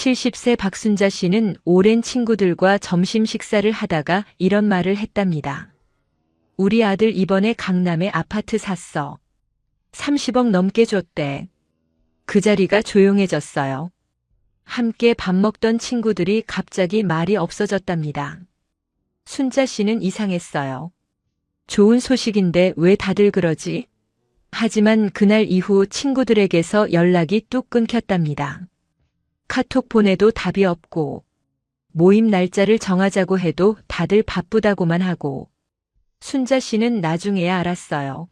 70세 박순자 씨는 오랜 친구들과 점심 식사를 하다가 이런 말을 했답니다. 우리 아들 이번에 강남에 아파트 샀어. 30억 넘게 줬대. 그 자리가 조용해졌어요. 함께 밥 먹던 친구들이 갑자기 말이 없어졌답니다. 순자 씨는 이상했어요. 좋은 소식인데 왜 다들 그러지? 하지만 그날 이후 친구들에게서 연락이 뚝 끊겼답니다. 카톡 보내도 답이 없고, 모임 날짜를 정하자고 해도 다들 바쁘다고만 하고, 순자 씨는 나중에야 알았어요.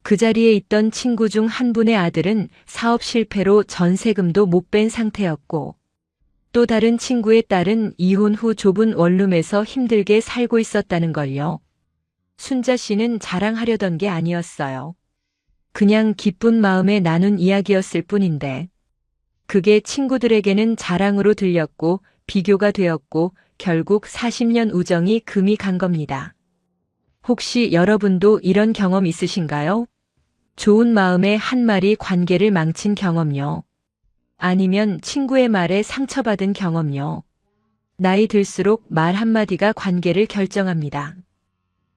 그 자리에 있던 친구 중 한 분의 아들은 사업 실패로 전세금도 못 뺀 상태였고, 또 다른 친구의 딸은 이혼 후 좁은 원룸에서 힘들게 살고 있었다는 걸요. 순자 씨는 자랑하려던 게 아니었어요. 그냥 기쁜 마음에 나눈 이야기였을 뿐인데, 그게 친구들에게는 자랑으로 들렸고 비교가 되었고 결국 40년 우정이 금이 간 겁니다. 혹시 여러분도 이런 경험 있으신가요? 좋은 마음의 한 말이 관계를 망친 경험요. 아니면 친구의 말에 상처받은 경험요. 나이 들수록 말 한마디가 관계를 결정합니다.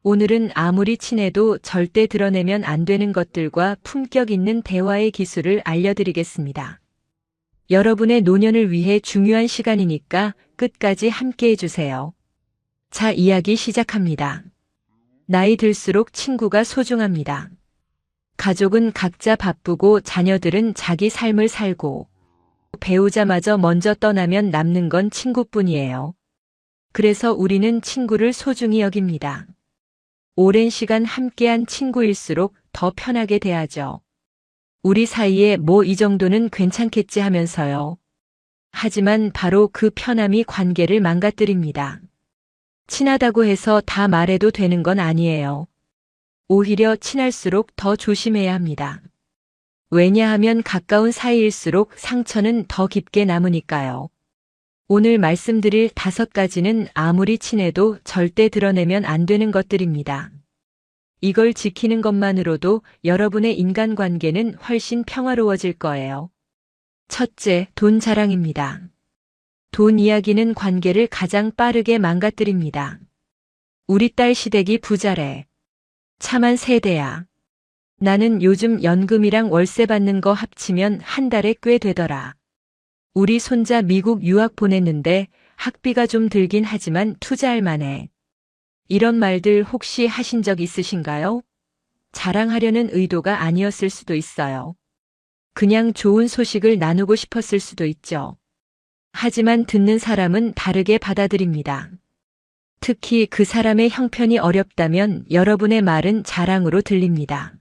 오늘은 아무리 친해도 절대 드러내면 안 되는 것들과 품격 있는 대화의 기술을 알려드리겠습니다. 여러분의 노년을 위해 중요한 시간이니까 끝까지 함께 해주세요. 자, 이야기 시작합니다. 나이 들수록 친구가 소중합니다. 가족은 각자 바쁘고 자녀들은 자기 삶을 살고 배우자마저 먼저 떠나면 남는 건 친구뿐이에요. 그래서 우리는 친구를 소중히 여깁니다. 오랜 시간 함께한 친구일수록 더 편하게 대하죠. 우리 사이에 뭐 이 정도는 괜찮겠지 하면서요. 하지만 바로 그 편함이 관계를 망가뜨립니다. 친하다고 해서 다 말해도 되는 건 아니에요. 오히려 친할수록 더 조심해야 합니다. 왜냐하면 가까운 사이일수록 상처는 더 깊게 남으니까요. 오늘 말씀드릴 5가지는 아무리 친해도 절대 드러내면 안 되는 것들입니다. 이걸 지키는 것만으로도 여러분의 인간관계는 훨씬 평화로워질 거예요. 첫째, 돈 자랑입니다. 돈 이야기는 관계를 가장 빠르게 망가뜨립니다. 우리 딸 시댁이 부자래. 차만 3대야. 나는 요즘 연금이랑 월세 받는 거 합치면 한 달에 꽤 되더라. 우리 손자 미국 유학 보냈는데 학비가 좀 들긴 하지만 투자할 만해. 이런 말들 혹시 하신 적 있으신가요? 자랑하려는 의도가 아니었을 수도 있어요. 그냥 좋은 소식을 나누고 싶었을 수도 있죠. 하지만 듣는 사람은 다르게 받아들입니다. 특히 그 사람의 형편이 어렵다면 여러분의 말은 자랑으로 들립니다.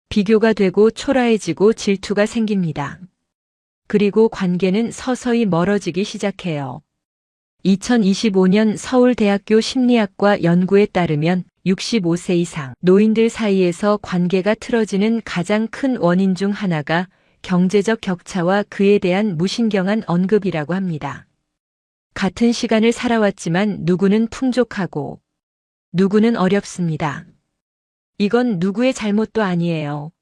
비교가 되고 초라해지고 질투가 생깁니다. 그리고 관계는 서서히 멀어지기 시작해요. 2025년 서울대학교 심리학과 연구에 따르면 65세 이상 노인들 사이에서 관계가 틀어지는 가장 큰 원인 중 하나가 경제적 격차와 그에 대한 무신경한 언급이라고 합니다. 같은 시간을 살아왔지만 누구는 풍족하고 누구는 어렵습니다. 이건 누구의 잘못도 아니에요.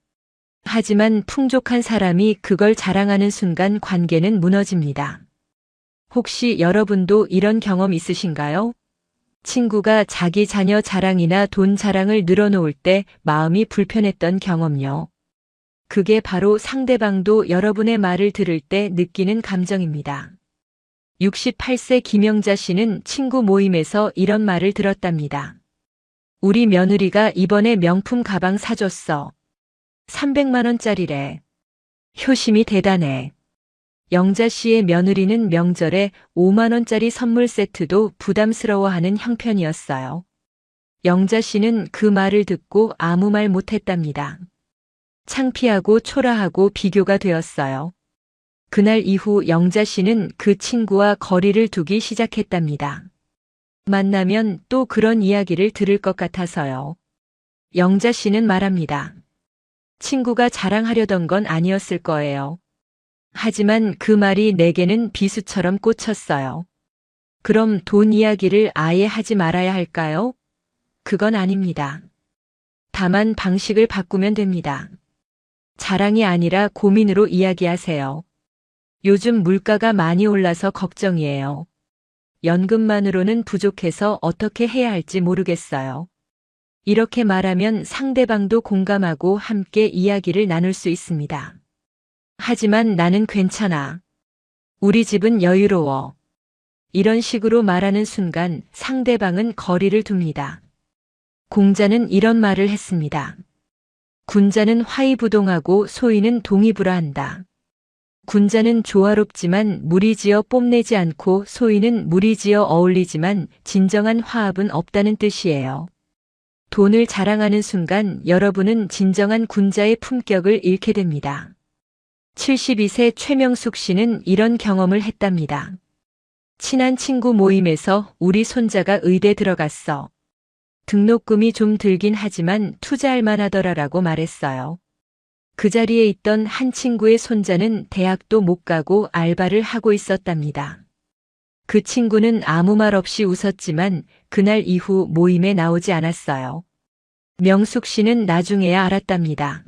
하지만 풍족한 사람이 그걸 자랑하는 순간 관계는 무너집니다. 혹시 여러분도 이런 경험 있으신가요? 친구가 자기 자녀 자랑이나 돈 자랑을 늘어놓을 때 마음이 불편했던 경험요. 그게 바로 상대방도 여러분의 말을 들을 때 느끼는 감정입니다. 68세 김영자 씨는 친구 모임에서 이런 말을 들었답니다. 우리 며느리가 이번에 명품 가방 사줬어. 300만 원짜리래. 효심이 대단해. 영자 씨의 며느리는 명절에 5만 원짜리 선물 세트도 부담스러워하는 형편이었어요. 영자 씨는 그 말을 듣고 아무 말 못했답니다. 창피하고 초라하고 비교가 되었어요. 그날 이후 영자 씨는 그 친구와 거리를 두기 시작했답니다. 만나면 또 그런 이야기를 들을 것 같아서요. 영자 씨는 말합니다. 친구가 자랑하려던 건 아니었을 거예요. 하지만 그 말이 내게는 비수처럼 꽂혔어요. 그럼 돈 이야기를 아예 하지 말아야 할까요? 그건 아닙니다. 다만 방식을 바꾸면 됩니다. 자랑이 아니라 고민으로 이야기하세요. 요즘 물가가 많이 올라서 걱정이에요. 연금만으로는 부족해서 어떻게 해야 할지 모르겠어요. 이렇게 말하면 상대방도 공감하고 함께 이야기를 나눌 수 있습니다. 하지만 나는 괜찮아. 우리 집은 여유로워. 이런 식으로 말하는 순간 상대방은 거리를 둡니다. 공자는 이런 말을 했습니다. 군자는 화의부동하고 소인은 동의불화한다. 군자는 조화롭지만 무리지어 뽐내지 않고 소인은 무리지어 어울리지만 진정한 화합은 없다는 뜻이에요. 돈을 자랑하는 순간 여러분은 진정한 군자의 품격을 잃게 됩니다. 72세 최명숙 씨는 이런 경험을 했답니다. 친한 친구 모임에서 우리 손자가 의대 들어갔어. 등록금이 좀 들긴 하지만 투자할 만하더라라고 말했어요. 그 자리에 있던 한 친구의 손자는 대학도 못 가고 알바를 하고 있었답니다. 그 친구는 아무 말 없이 웃었지만 그날 이후 모임에 나오지 않았어요. 명숙 씨는 나중에야 알았답니다.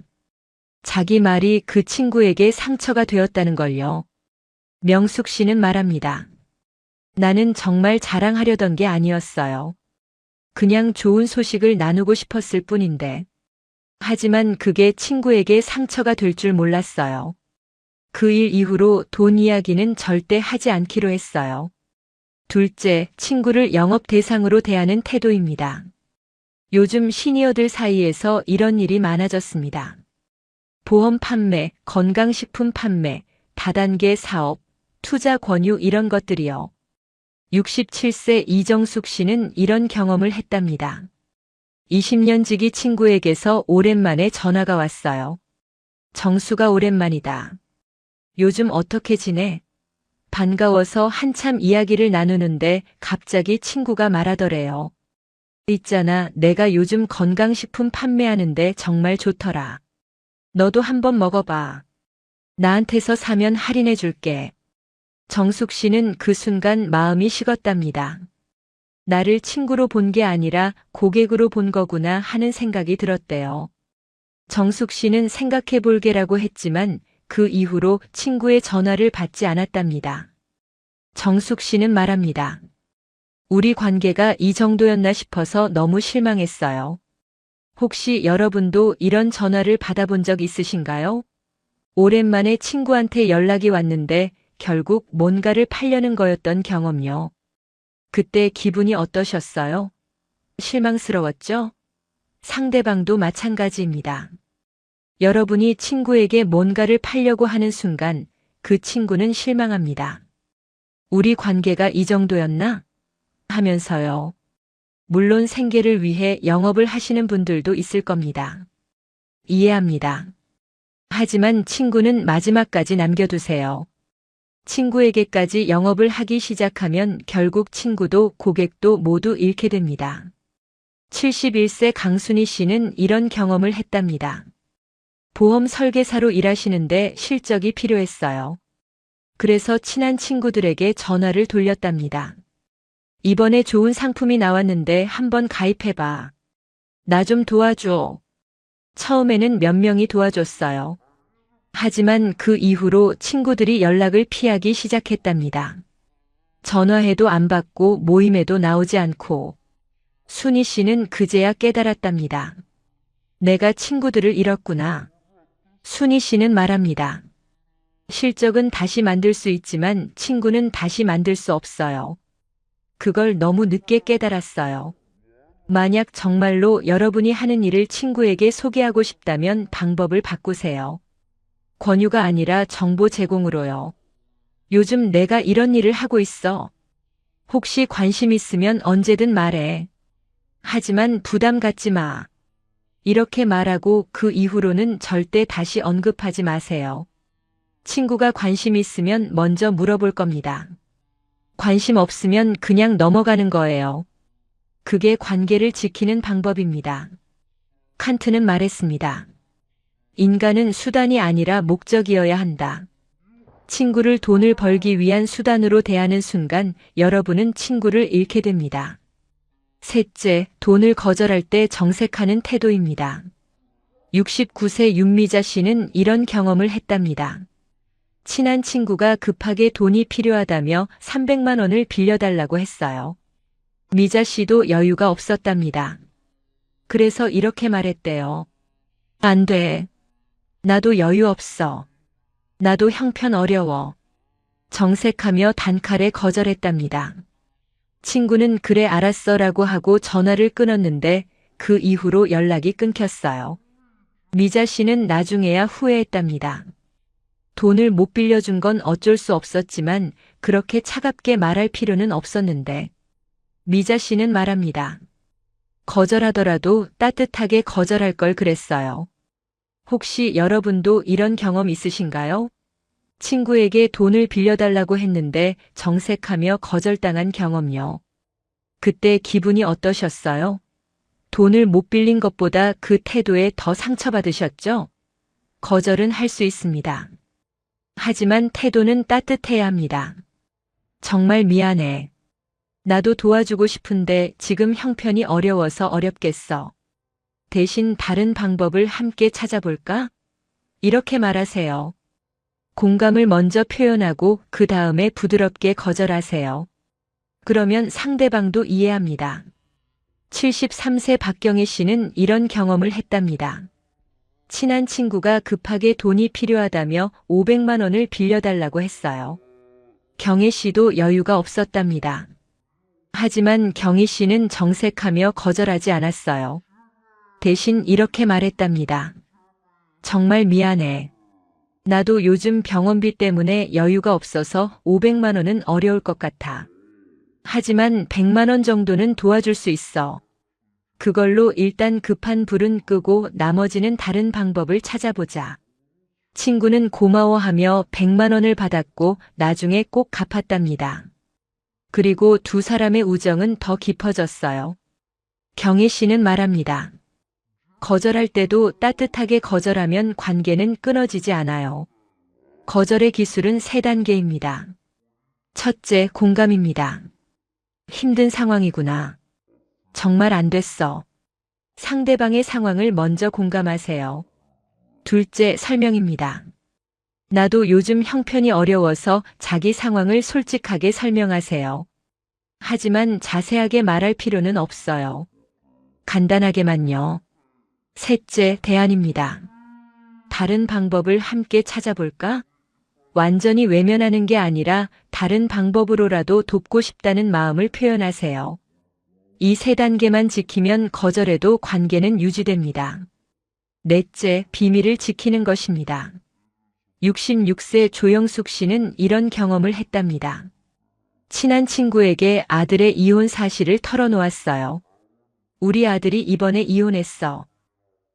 자기 말이 그 친구에게 상처가 되었다는 걸요. 명숙 씨는 말합니다. 나는 정말 자랑하려던 게 아니었어요. 그냥 좋은 소식을 나누고 싶었을 뿐인데. 하지만 그게 친구에게 상처가 될 줄 몰랐어요. 그 일 이후로 돈 이야기는 절대 하지 않기로 했어요. 둘째, 친구를 영업 대상으로 대하는 태도입니다. 요즘 시니어들 사이에서 이런 일이 많아졌습니다. 보험 판매, 건강식품 판매, 다단계 사업, 투자 권유 이런 것들이요. 67세 이정숙 씨는 이런 경험을 했답니다. 20년 지기 친구에게서 오랜만에 전화가 왔어요. 정수가 오랜만이다. 요즘 어떻게 지내? 반가워서 한참 이야기를 나누는데 갑자기 친구가 말하더래요. 있잖아, 내가 요즘 건강식품 판매하는데 정말 좋더라. 너도 한번 먹어봐. 나한테서 사면 할인해 줄게. 정숙 씨는 그 순간 마음이 식었답니다. 나를 친구로 본 게 아니라 고객으로 본 거구나 하는 생각이 들었대요. 정숙 씨는 생각해 볼게라고 했지만 그 이후로 친구의 전화를 받지 않았답니다. 정숙 씨는 말합니다. 우리 관계가 이 정도였나 싶어서 너무 실망했어요. 혹시 여러분도 이런 전화를 받아본 적 있으신가요? 오랜만에 친구한테 연락이 왔는데 결국 뭔가를 팔려는 거였던 경험요. 그때 기분이 어떠셨어요? 실망스러웠죠? 상대방도 마찬가지입니다. 여러분이 친구에게 뭔가를 팔려고 하는 순간 그 친구는 실망합니다. 우리 관계가 이 정도였나? 하면서요. 물론 생계를 위해 영업을 하시는 분들도 있을 겁니다. 이해합니다. 하지만 친구는 마지막까지 남겨두세요. 친구에게까지 영업을 하기 시작하면 결국 친구도 고객도 모두 잃게 됩니다. 71세 강순희 씨는 이런 경험을 했답니다. 보험 설계사로 일하시는데 실적이 필요했어요. 그래서 친한 친구들에게 전화를 돌렸답니다. 이번에 좋은 상품이 나왔는데 한번 가입해봐. 나 좀 도와줘. 처음에는 몇 명이 도와줬어요. 하지만 그 이후로 친구들이 연락을 피하기 시작했답니다. 전화해도 안 받고 모임에도 나오지 않고 순희 씨는 그제야 깨달았답니다. 내가 친구들을 잃었구나. 순희 씨는 말합니다. 실적은 다시 만들 수 있지만 친구는 다시 만들 수 없어요. 그걸 너무 늦게 깨달았어요. 만약 정말로 여러분이 하는 일을 친구에게 소개하고 싶다면 방법을 바꾸세요. 권유가 아니라 정보 제공으로요. 요즘 내가 이런 일을 하고 있어. 혹시 관심 있으면 언제든 말해. 하지만 부담 갖지 마. 이렇게 말하고 그 이후로는 절대 다시 언급하지 마세요. 친구가 관심 있으면 먼저 물어볼 겁니다. 관심 없으면 그냥 넘어가는 거예요. 그게 관계를 지키는 방법입니다. 칸트는 말했습니다. 인간은 수단이 아니라 목적이어야 한다. 친구를 돈을 벌기 위한 수단으로 대하는 순간 여러분은 친구를 잃게 됩니다. 셋째, 돈을 거절할 때 정색하는 태도입니다. 69세 윤미자 씨는 이런 경험을 했답니다. 친한 친구가 급하게 돈이 필요하다며 300만 원을 빌려달라고 했어요. 미자 씨도 여유가 없었답니다. 그래서 이렇게 말했대요. 안 돼. 나도 여유 없어. 나도 형편 어려워. 정색하며 단칼에 거절했답니다. 친구는 그래 알았어라고 하고 전화를 끊었는데 그 이후로 연락이 끊겼어요. 미자 씨는 나중에야 후회했답니다. 돈을 못 빌려준 건 어쩔 수 없었지만 그렇게 차갑게 말할 필요는 없었는데 미자 씨는 말합니다. 거절하더라도 따뜻하게 거절할 걸 그랬어요. 혹시 여러분도 이런 경험 있으신가요? 친구에게 돈을 빌려달라고 했는데 정색하며 거절당한 경험요. 그때 기분이 어떠셨어요? 돈을 못 빌린 것보다 그 태도에 더 상처받으셨죠? 거절은 할 수 있습니다. 하지만 태도는 따뜻해야 합니다. 정말 미안해. 나도 도와주고 싶은데 지금 형편이 어려워서 어렵겠어. 대신 다른 방법을 함께 찾아볼까? 이렇게 말하세요. 공감을 먼저 표현하고 그 다음에 부드럽게 거절하세요. 그러면 상대방도 이해합니다. 73세 박경혜 씨는 이런 경험을 했답니다. 친한 친구가 급하게 돈이 필요하다며 500만 원을 빌려달라고 했어요. 경혜 씨도 여유가 없었답니다. 하지만 경희 씨는 정색하며 거절하지 않았어요. 대신 이렇게 말했답니다. 정말 미안해. 나도 요즘 병원비 때문에 여유가 없어서 500만 원은 어려울 것 같아. 하지만 100만 원 정도는 도와줄 수 있어. 그걸로 일단 급한 불은 끄고 나머지는 다른 방법을 찾아보자. 친구는 고마워하며 100만 원을 받았고 나중에 꼭 갚았답니다. 그리고 두 사람의 우정은 더 깊어졌어요. 경혜 씨는 말합니다. 거절할 때도 따뜻하게 거절하면 관계는 끊어지지 않아요. 거절의 기술은 3단계입니다. 첫째, 공감입니다. 힘든 상황이구나. 정말 안 됐어. 상대방의 상황을 먼저 공감하세요. 둘째, 설명입니다. 나도 요즘 형편이 어려워서 자기 상황을 솔직하게 설명하세요. 하지만 자세하게 말할 필요는 없어요. 간단하게만요. 셋째, 대안입니다. 다른 방법을 함께 찾아볼까? 완전히 외면하는 게 아니라 다른 방법으로라도 돕고 싶다는 마음을 표현하세요. 이 3단계만 지키면 거절해도 관계는 유지됩니다. 넷째, 비밀을 지키는 것입니다. 66세 조영숙 씨는 이런 경험을 했답니다. 친한 친구에게 아들의 이혼 사실을 털어놓았어요. 우리 아들이 이번에 이혼했어.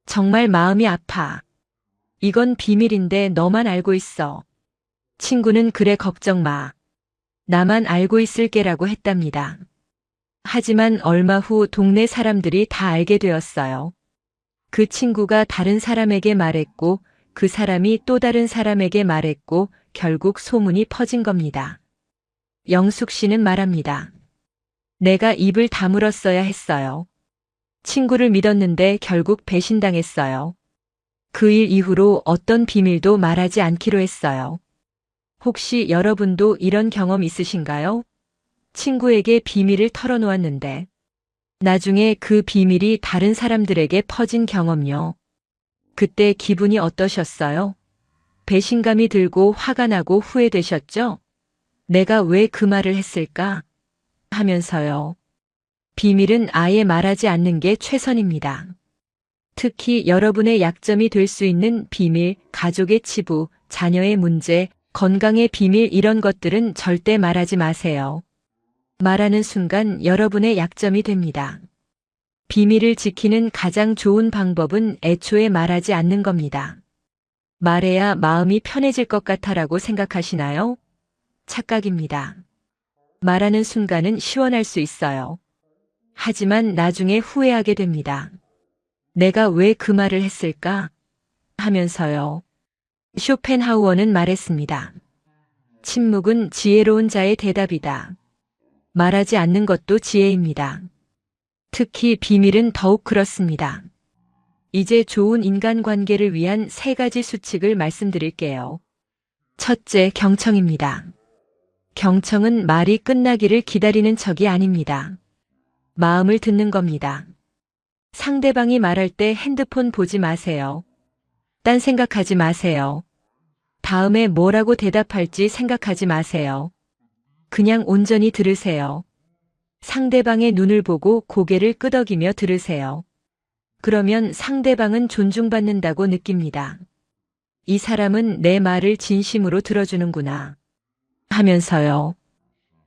정말 마음이 아파. 이건 비밀인데 너만 알고 있어. 친구는 그래 걱정 마. 나만 알고 있을게라고 했답니다. 하지만 얼마 후 동네 사람들이 다 알게 되었어요. 그 친구가 다른 사람에게 말했고 그 사람이 또 다른 사람에게 말했고 결국 소문이 퍼진 겁니다. 영숙 씨는 말합니다. 내가 입을 다물었어야 했어요. 친구를 믿었는데 결국 배신당했어요. 그 일 이후로 어떤 비밀도 말하지 않기로 했어요. 혹시 여러분도 이런 경험 있으신가요? 친구에게 비밀을 털어놓았는데 나중에 그 비밀이 다른 사람들에게 퍼진 경험요. 그때 기분이 어떠셨어요? 배신감이 들고 화가 나고 후회되셨죠? 내가 왜 그 말을 했을까? 하면서요. 비밀은 아예 말하지 않는 게 최선입니다. 특히 여러분의 약점이 될 수 있는 비밀, 가족의 치부, 자녀의 문제, 건강의 비밀 이런 것들은 절대 말하지 마세요. 말하는 순간 여러분의 약점이 됩니다. 비밀을 지키는 가장 좋은 방법은 애초에 말하지 않는 겁니다. 말해야 마음이 편해질 것 같아라고 생각하시나요? 착각입니다. 말하는 순간은 시원할 수 있어요. 하지만 나중에 후회하게 됩니다. 내가 왜 그 말을 했을까? 하면서요. 쇼펜하우어는 말했습니다. 침묵은 지혜로운 자의 대답이다. 말하지 않는 것도 지혜입니다. 특히 비밀은 더욱 그렇습니다. 이제 좋은 인간관계를 위한 3가지 수칙을 말씀드릴게요. 첫째, 경청입니다. 경청은 말이 끝나기를 기다리는 척이 아닙니다. 마음을 듣는 겁니다. 상대방이 말할 때 핸드폰 보지 마세요. 딴 생각하지 마세요. 다음에 뭐라고 대답할지 생각하지 마세요. 그냥 온전히 들으세요. 상대방의 눈을 보고 고개를 끄덕이며 들으세요. 그러면 상대방은 존중받는다고 느낍니다. 이 사람은 내 말을 진심으로 들어주는구나 하면서요.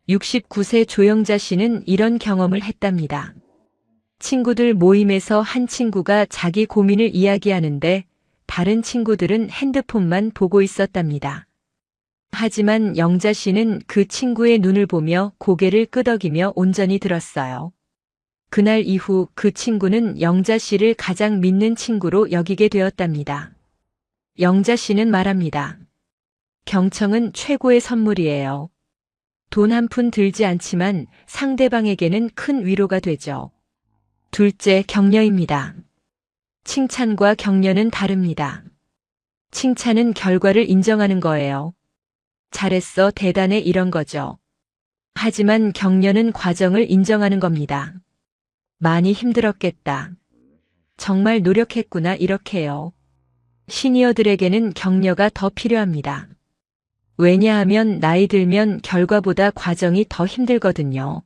69세 조영자 씨는 이런 경험을 했답니다. 친구들 모임에서 한 친구가 자기 고민을 이야기하는데 다른 친구들은 핸드폰만 보고 있었답니다. 하지만 영자 씨는 그 친구의 눈을 보며 고개를 끄덕이며 온전히 들었어요. 그날 이후 그 친구는 영자 씨를 가장 믿는 친구로 여기게 되었답니다. 영자 씨는 말합니다. 경청은 최고의 선물이에요. 돈 한 푼 들지 않지만 상대방에게는 큰 위로가 되죠. 둘째, 격려입니다. 칭찬과 격려는 다릅니다. 칭찬은 결과를 인정하는 거예요. 잘했어, 대단해 이런 거죠. 하지만 격려는 과정을 인정하는 겁니다. 많이 힘들었겠다. 정말 노력했구나 이렇게요. 시니어들에게는 격려가 더 필요합니다. 왜냐하면 나이 들면 결과보다 과정이 더 힘들거든요.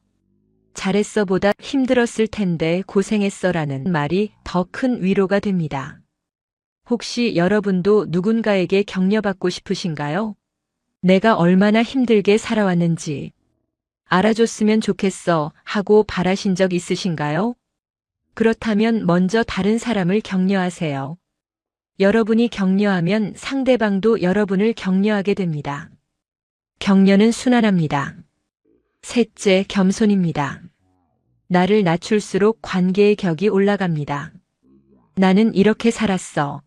잘했어보다 힘들었을 텐데 고생했어라는 말이 더 큰 위로가 됩니다. 혹시 여러분도 누군가에게 격려받고 싶으신가요? 내가 얼마나 힘들게 살아왔는지 알아줬으면 좋겠어 하고 바라신 적 있으신가요? 그렇다면 먼저 다른 사람을 격려하세요. 여러분이 격려하면 상대방도 여러분을 격려하게 됩니다. 격려는 순환합니다. 셋째, 겸손입니다. 나를 낮출수록 관계의 격이 올라갑니다. 나는 이렇게 살았어.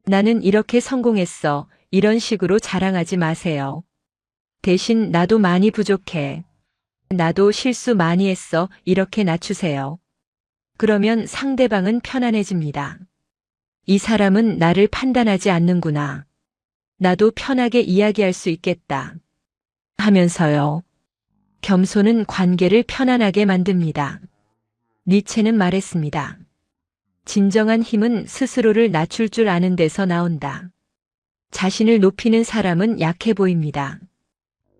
나는 이렇게 성공했어. 이런 식으로 자랑하지 마세요. 대신 나도 많이 부족해. 나도 실수 많이 했어. 이렇게 낮추세요. 그러면 상대방은 편안해집니다. 이 사람은 나를 판단하지 않는구나. 나도 편하게 이야기할 수 있겠다. 하면서요. 겸손은 관계를 편안하게 만듭니다. 니체는 말했습니다. 진정한 힘은 스스로를 낮출 줄 아는 데서 나온다. 자신을 높이는 사람은 약해 보입니다.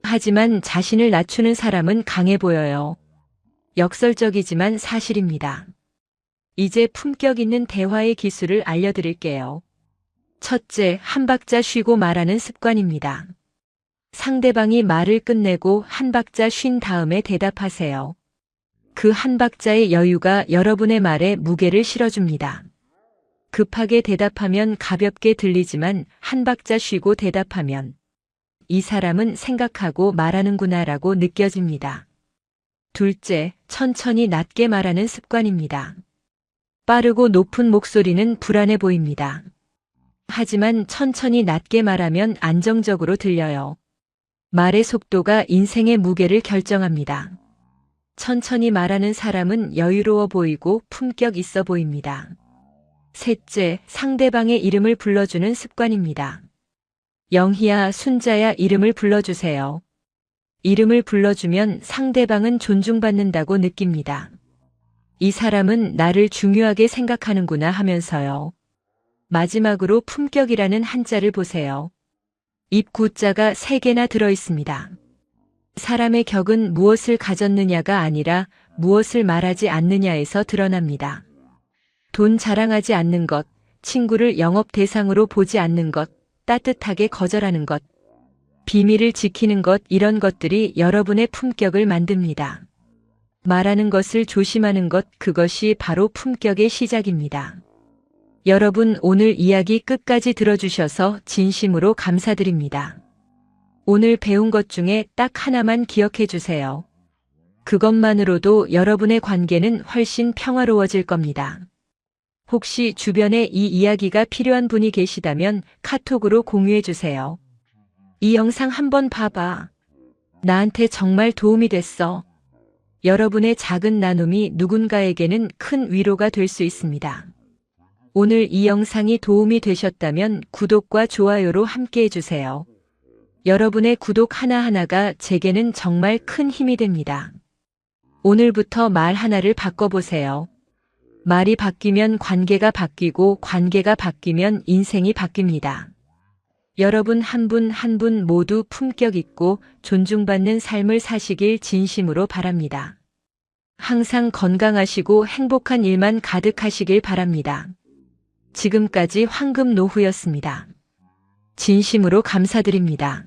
하지만 자신을 낮추는 사람은 강해 보여요. 역설적이지만 사실입니다. 이제 품격 있는 대화의 기술을 알려드릴게요. 첫째, 한 박자 쉬고 말하는 습관입니다. 상대방이 말을 끝내고 한 박자 쉰 다음에 대답하세요. 그 한 박자의 여유가 여러분의 말에 무게를 실어줍니다. 급하게 대답하면 가볍게 들리지만 한 박자 쉬고 대답하면 이 사람은 생각하고 말하는구나라고 느껴집니다. 둘째, 천천히 낮게 말하는 습관입니다. 빠르고 높은 목소리는 불안해 보입니다. 하지만 천천히 낮게 말하면 안정적으로 들려요. 말의 속도가 인생의 무게를 결정합니다. 천천히 말하는 사람은 여유로워 보이고 품격 있어 보입니다. 셋째, 상대방의 이름을 불러주는 습관입니다. 영희야, 순자야 이름을 불러주세요. 이름을 불러주면 상대방은 존중받는다고 느낍니다. 이 사람은 나를 중요하게 생각하는구나 하면서요. 마지막으로 품격이라는 한자를 보세요. 입구자가 3개나 들어있습니다. 사람의 격은 무엇을 가졌느냐가 아니라 무엇을 말하지 않느냐에서 드러납니다. 돈 자랑하지 않는 것, 친구를 영업 대상으로 보지 않는 것, 따뜻하게 거절하는 것, 비밀을 지키는 것 이런 것들이 여러분의 품격을 만듭니다. 말하는 것을 조심하는 것 그것이 바로 품격의 시작입니다. 여러분 오늘 이야기 끝까지 들어주셔서 진심으로 감사드립니다. 오늘 배운 것 중에 딱 하나만 기억해 주세요. 그것만으로도 여러분의 관계는 훨씬 평화로워질 겁니다. 혹시 주변에 이 이야기가 필요한 분이 계시다면 카톡으로 공유해 주세요. 이 영상 한번 봐봐. 나한테 정말 도움이 됐어. 여러분의 작은 나눔이 누군가에게는 큰 위로가 될 수 있습니다. 오늘 이 영상이 도움이 되셨다면 구독과 좋아요로 함께 해주세요. 여러분의 구독 하나하나가 제게는 정말 큰 힘이 됩니다. 오늘부터 말 하나를 바꿔보세요. 말이 바뀌면 관계가 바뀌고 관계가 바뀌면 인생이 바뀝니다. 여러분 한 분 한 분 모두 품격 있고 존중받는 삶을 사시길 진심으로 바랍니다. 항상 건강하시고 행복한 일만 가득하시길 바랍니다. 지금까지 황금노후였습니다. 진심으로 감사드립니다.